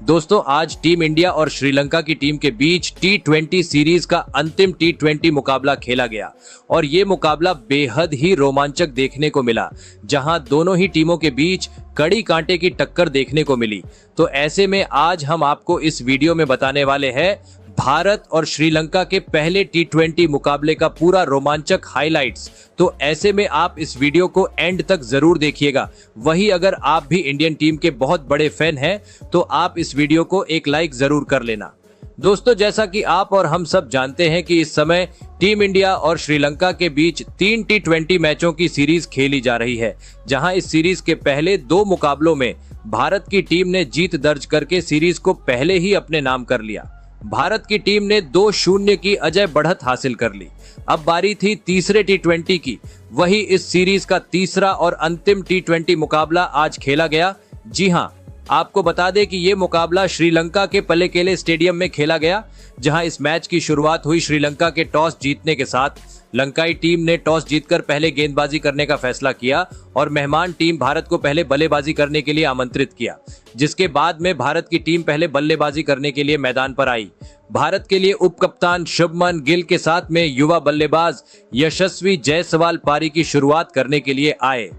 दोस्तों आज team India और श्रीलंका की टीम के बीच T20 सीरीज का अंतिम T20 मुकाबला खेला गया और ये मुकाबला बेहद ही रोमांचक देखने को मिला, जहां दोनों ही टीमों के बीच कड़ी कांटे की टक्कर देखने को मिली। तो ऐसे में आज हम आपको इस वीडियो में बताने वाले हैं भारत और श्रीलंका के पहले T20 मुकाबले का पूरा रोमांचक हाइलाइट्स। तो ऐसे में आप इस वीडियो को एंड तक जरूर देखिएगा। वही अगर आप भी इंडियन टीम के बहुत बड़े फैन हैं तो आप इस वीडियो को एक लाइक जरूर कर लेना। दोस्तों जैसा कि आप और हम सब जानते हैं कि इस समय टीम इंडिया और श्रीलंका के बीच 3 T20 मैचों की सीरीज खेली जा रही है, जहां इस सीरीज के पहले 2 मुकाबलों में भारत की टीम ने जीत दर्ज करके सीरीज को पहले ही अपने नाम कर लिया। भारत की टीम ने 2-0 की अजय बढ़त हासिल कर ली। अब बारी थी तीसरे T20 की। वही इस सीरीज का तीसरा और अंतिम T20 मुकाबला आज खेला गया। जी हां, आपको बता दें कि ये मुकाबला श्रीलंका के पल्लेकेले स्टेडियम में खेला गया, जहां इस मैच की शुरुआत हुई श्रीलंका के टॉस जीतने के साथ। लंकाई टीम ने टॉस जीतकर पहले गेंदबाजी करने का फैसला किया और मेहमान टीम भारत को पहले बल्लेबाजी करने के लिए आमंत्रित किया, जिसके बाद में भारत की टीम पहले बल्लेबाजी करने के लिए मैदान पर आई। भारत के लिए उप कप्तान शुभमन गिल के साथ में युवा बल्लेबाज यशस्वी जायसवाल पारी की शुरुआत करने के लिए आए।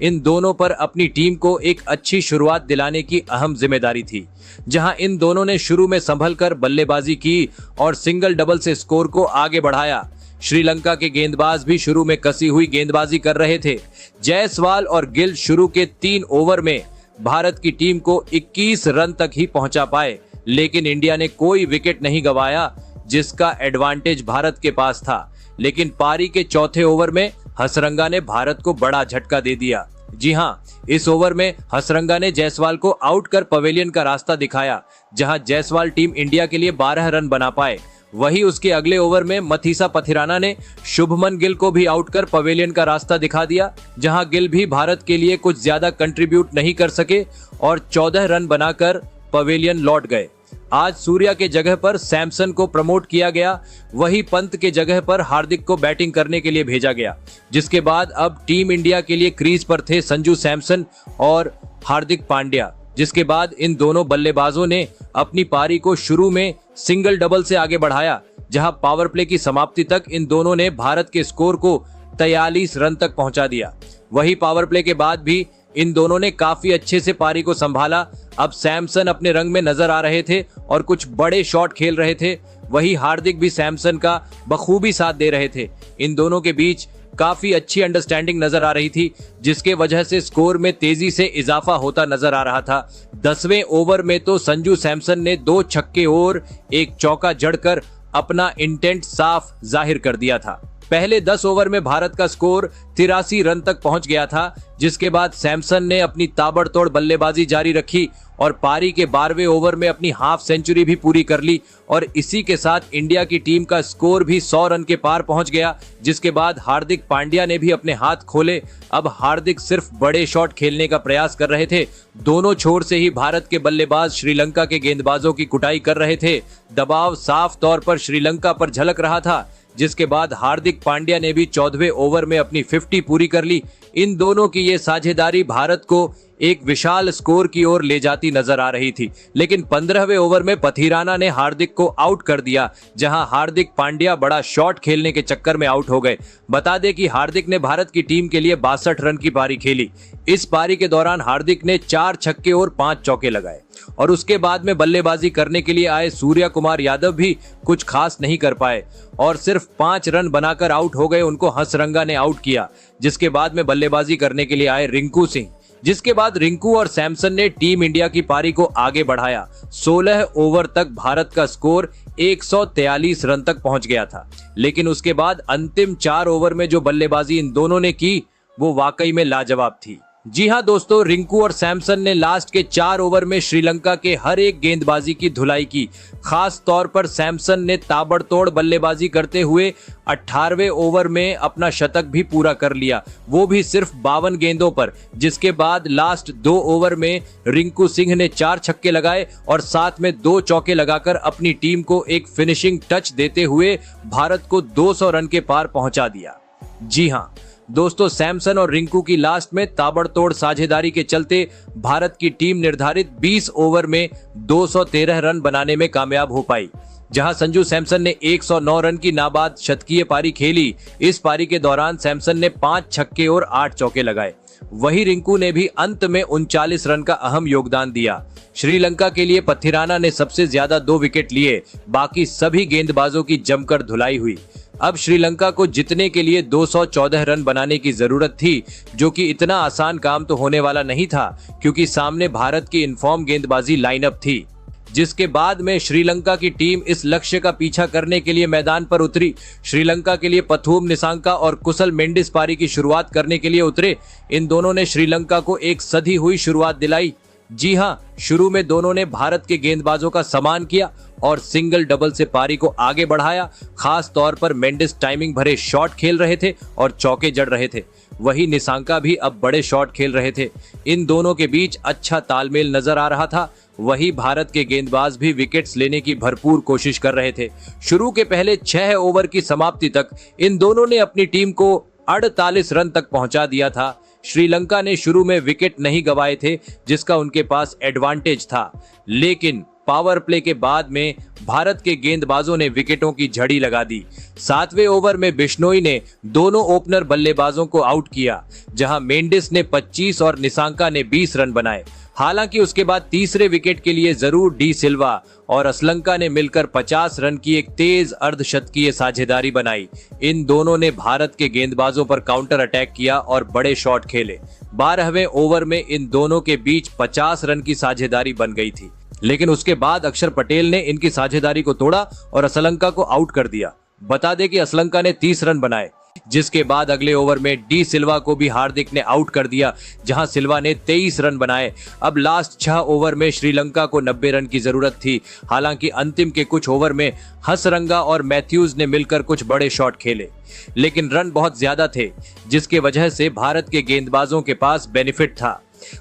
इन दोनों पर अपनी टीम को एक अच्छी शुरुआत दिलाने की अहम जिम्मेदारी थी, जहां इन दोनों ने शुरू में संभलकर बल्लेबाजी की और सिंगल डबल से स्कोर को आगे बढ़ाया। श्रीलंका के गेंदबाज भी शुरू में कसी हुई गेंदबाजी कर रहे थे। जायसवाल और गिल शुरू के 3 ओवर में भारत की टीम को 21 रन तक ही पहुंचा पाए, लेकिन इंडिया ने कोई विकेट नहीं गंवाया, जिसका एडवांटेज भारत के पास था। लेकिन पारी के चौथे ओवर में हसरंगा ने भारत को बड़ा झटका दे दिया। जी हां, इस ओवर में हसरंगा ने जायसवाल को आउट कर पवेलियन का रास्ता दिखाया, जहां जायसवाल टीम इंडिया के लिए 12 रन बना पाए। वही उसके अगले ओवर में मथीसा पथिराना ने शुभमन गिल को भी आउट कर पवेलियन का रास्ता दिखा दिया, जहां गिल भी भारत के लिए कुछ ज्यादा कंट्रीब्यूट नहीं कर सके और 14 रन बनाकर पवेलियन लौट गए। आज सूर्या के जगह पर सैमसन को प्रमोट किया गया। वही पंत के जगह पर हार्दिक को बैटिंग करने के लिए भेजा गया, जिसके बाद अब टीम इंडिया के लिए क्रीज पर थे संजू सैमसन और हार्दिक पांड्या। जिसके बाद इन दोनों बल्लेबाजों ने अपनी पारी को शुरू में सिंगल डबल से आगे बढ़ाया, जहां पावर प्ले की समाप्ति तक इन दोनों ने भारत के स्कोर को 43 रन तक पहुंचा दिया। वही पावर प्ले के बाद भी इन दोनों ने काफी अच्छे से पारी को संभाला। अब सैमसन अपने रंग में नजर आ रहे थे और कुछ बड़े शॉट खेल रहे थे। वही हार्दिक भी सैमसन का बखूबी साथ दे रहे थे। इन दोनों के बीच काफी अच्छी अंडरस्टैंडिंग नजर आ रही थी, जिसके वजह से स्कोर में तेजी से इजाफा होता नजर आ रहा था। 10वें ओवर में तो संजू सैमसन ने 2 छक्के और 1 चौका जड़कर अपना इंटेंट साफ जाहिर कर दिया था। पहले 10 ओवर में भारत का स्कोर 83 रन तक पहुंच गया था, जिसके बाद सैमसन ने अपनी ताबड़तोड़ बल्लेबाजी जारी रखी और पारी के 12वें ओवर में अपनी हाफ सेंचुरी भी पूरी कर ली और इसी के साथ इंडिया की टीम का स्कोर भी 100 रन के पार पहुंच गया। जिसके बाद हार्दिक पांड्या ने भी अपने हाथ खोले। अब हार्दिक सिर्फ बड़े शॉट खेलने का प्रयास कर रहे थे। दोनों छोर से ही भारत के बल्लेबाज श्रीलंका के गेंदबाजों की कुटाई कर रहे थे। दबाव साफ तौर पर श्रीलंका पर झलक रहा था, जिसके बाद हार्दिक पांड्या ने भी 14वें ओवर में अपनी 50 पूरी कर ली। इन दोनों की ये साझेदारी भारत को एक विशाल स्कोर की ओर ले जाती नजर आ रही थी, लेकिन 15वें ओवर में पथिराना ने हार्दिक को आउट कर दिया, जहां हार्दिक पांड्या बड़ा शॉट खेलने के चक्कर में आउट हो गए। बता दें कि हार्दिक ने भारत की टीम के लिए 62 रन की पारी खेली। इस पारी के दौरान हार्दिक ने 4 छक्के और 5 चौके लगाए और उसके बाद में बल्लेबाजी करने के लिए आए सूर्या कुमार यादव भी कुछ खास नहीं कर पाए और सिर्फ 5 रन बनाकर आउट हो गए। उनको हसरंगा ने आउट किया, जिसके बाद में बल्लेबाजी करने के लिए आए रिंकू सिंह। जिसके बाद रिंकू और सैमसन ने टीम इंडिया की पारी को आगे बढ़ाया। 16 ओवर तक भारत का स्कोर 143 रन तक पहुंच गया था, लेकिन उसके बाद अंतिम 4 ओवर में जो बल्लेबाजी इन दोनों ने की वो वाकई में लाजवाब थी। जी हां दोस्तों, रिंकू और सैमसन ने लास्ट के 4 ओवर में श्रीलंका के हर एक गेंदबाजी की धुलाई की। खास तौर पर सैमसन ने ताबड़तोड़ बल्लेबाजी करते हुए 18वें ओवर में अपना शतक भी पूरा कर लिया, वो भी सिर्फ 52 गेंदों पर। जिसके बाद लास्ट 2 ओवर में रिंकू सिंह ने 4 छक्के लगाए और साथ में 2 चौके लगाकर अपनी टीम को एक फिनिशिंग टच देते हुए भारत को 200 रन के पार पहुंचा दिया। जी हां, दोस्तों, सैमसन और रिंकू की लास्ट में ताबड़तोड़ साझेदारी के चलते भारत की टीम निर्धारित 20 ओवर में 213 रन बनाने में कामयाब हो पाई। जहां संजू सैमसन ने 109 रन की नाबाद शतकीय पारी खेली। इस पारी के दौरान सैमसन ने 5 छक्के और 8 चौके लगाए। वहीं रिंकू ने भी अंत में 39 रन का अहम योगदान दिया। श्रीलंका के लिए पथिराना ने सबसे ज्यादा 2 विकेट लिए, बाकी सभी गेंदबाजों की जमकर धुलाई हुई। अब श्रीलंका को जीतने के लिए 214 रन बनाने की जरूरत थी, जो कि इतना आसान काम तो होने वाला नहीं था, क्योंकि सामने भारत की इनफॉर्म गेंदबाजी लाइनअप थी। जिसके बाद में श्रीलंका की टीम इस लक्ष्य का पीछा करने के लिए मैदान पर उतरी। श्रीलंका के लिए पथुम निसांका और कुशल मेंडिस पारी की शुरुआत करने के लिए उतरे। इन दोनों ने श्रीलंका को एक सधी हुई शुरुआत दिलाई। जी हां, शुरू में दोनों ने भारत के गेंदबाजों का सम्मान किया और सिंगल डबल से पारी को आगे बढ़ाया। खास तौर पर मेंडिस टाइमिंग भरे शॉट खेल रहे थे और चौके जड़ रहे थे। वही निसांका भी अब बड़े शॉट खेल रहे थे। इन दोनों के बीच अच्छा तालमेल नजर आ रहा था। वही भारत के गेंदबाज भी विकेट्स लेने की भरपूर कोशिश कर रहे थे। शुरू के पहले 6 ओवर की समाप्ति तक इन दोनों ने अपनी टीम को 48 रन तक पहुंचा दिया था। श्रीलंका ने शुरू में विकेट नहीं गंवाए थे, जिसका उनके पास एडवांटेज था, लेकिन पावर प्ले के बाद में भारत के गेंदबाजों ने विकेटों की झड़ी लगा दी। 7वें ओवर में बिश्नोई ने दोनों ओपनर बल्लेबाजों को आउट किया, जहां मेंडिस ने 25 और निसांका ने 20 रन बनाए। हालांकि उसके बाद तीसरे विकेट के लिए जरूर डी सिल्वा और असलंका ने मिलकर 50 रन की एक तेज अर्धशतकीय साझेदारी बनाई। इन दोनों ने भारत के गेंदबाजों पर काउंटर अटैक किया और बड़े शॉट खेले। 12वें ओवर में इन दोनों के बीच 50 रन की साझेदारी बन गई थी, लेकिन उसके बाद अक्षर पटेल ने इनकी साझेदारी को तोड़ा और असलंका को आउट कर दिया। बता दें कि असलंका ने 30 रन बनाए, जिसके बाद अगले ओवर में डी सिल्वा को भी हार्दिक ने आउट कर दिया, जहां सिल्वा ने 23 रन बनाए। अब लास्ट 6 ओवर में श्रीलंका को 90 रन की जरूरत थी। हालांकि अंतिम के कुछ ओवर में हसरंगा और मैथ्यूज ने मिलकर कुछ बड़े शॉट खेले, लेकिन रन बहुत ज्यादा थे, जिसके वजह से भारत के गेंदबाजों के पास बेनिफिट था।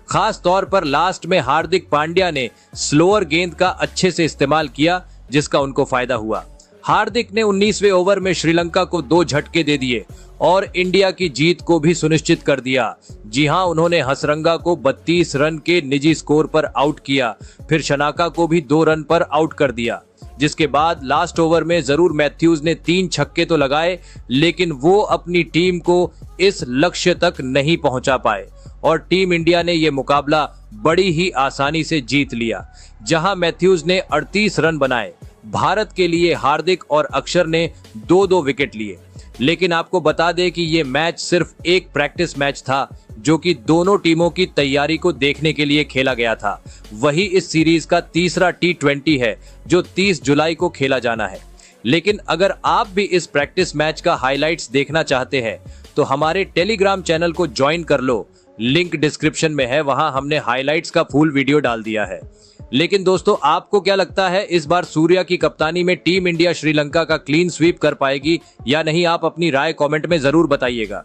खास तौर पर लास्ट में हार्दिक पांड्या ने स्लोअर गेंद का अच्छे से इस्तेमाल किया, जिसका उनको फायदा हुआ। हार्दिक ने 19वें ओवर में श्रीलंका को 2 झटके दे दिए और इंडिया की जीत को भी सुनिश्चित कर दिया। जी हां, उन्होंने हसरंगा को 32 रन के निजी स्कोर पर आउट किया, फिर शनाका को भी 2 रन पर आउट कर दिया। जिसके बाद लास्ट ओवर में जरूर मैथ्यूज ने 3 छक्के तो लगाए, लेकिन वो अपनी टीम को इस लक्ष्य तक नहीं पहुंचा पाए और टीम इंडिया ने यह मुकाबला बड़ी ही आसानी से जीत लिया। जहां मैथ्यूज ने 38 रन बनाए, भारत के लिए हार्दिक और अक्षर ने 2-2 विकेट लिए। लेकिन आपको बता दें कि ये मैच सिर्फ एक प्रैक्टिस मैच था, जो कि दोनों टीमों की तैयारी को देखने के लिए खेला गया था। वही इस सीरीज का तीसरा T20 है, जो 30 जुलाई को खेला जाना है। लेकिन अगर आप भी इस प्रैक्टिस मैच का हाइलाइट्स देखना चाहते हैं, तो हमारे टेलीग्राम चैनल को ज्वाइन कर लो। लिंक डिस्क्रिप्शन में है, वहां हमने हाइलाइट्स का फुल वीडियो डाल दिया है। लेकिन दोस्तों, आपको क्या लगता है, इस बार सूर्या की कप्तानी में टीम इंडिया श्रीलंका का क्लीन स्वीप कर पाएगी या नहीं? आप अपनी राय कमेंट में जरूर बताइएगा।